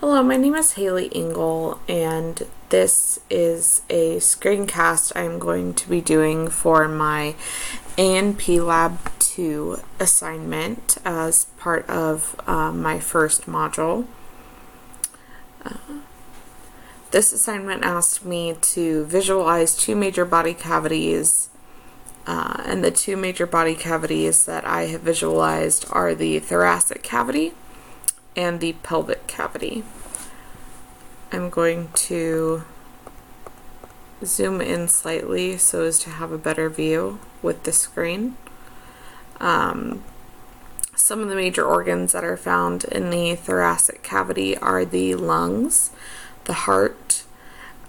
Hello, my name is Haley Engel, and this is a screencast I'm going to be doing for my A&P Lab 2 assignment as part of my first module. This assignment asked me to visualize two major body cavities, and the two major body cavities that I have visualized are the thoracic cavity and the pelvic cavity. I'm going to zoom in slightly so as to have a better view with the screen. Some of the major organs that are found in the thoracic cavity are the lungs, the heart,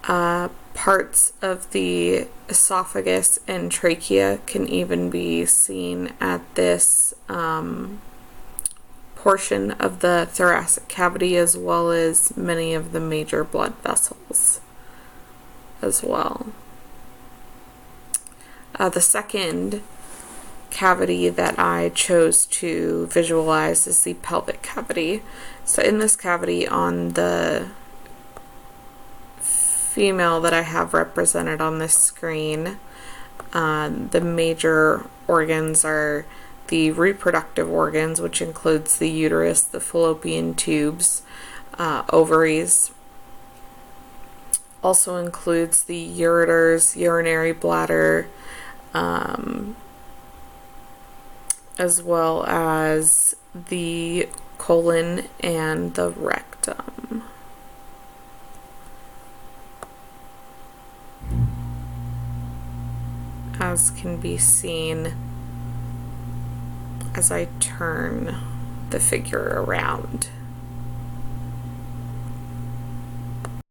parts of the esophagus and trachea can even be seen at this portion of the thoracic cavity, as well as many of the major blood vessels as well. The second cavity that I chose to visualize is the pelvic cavity. So in this cavity, on the female that I have represented on this screen, the major organs are the reproductive organs, which includes the uterus, the fallopian tubes, ovaries. Also includes the ureters, urinary bladder, as well as the colon and the rectum. As can be seen as I turn the figure around.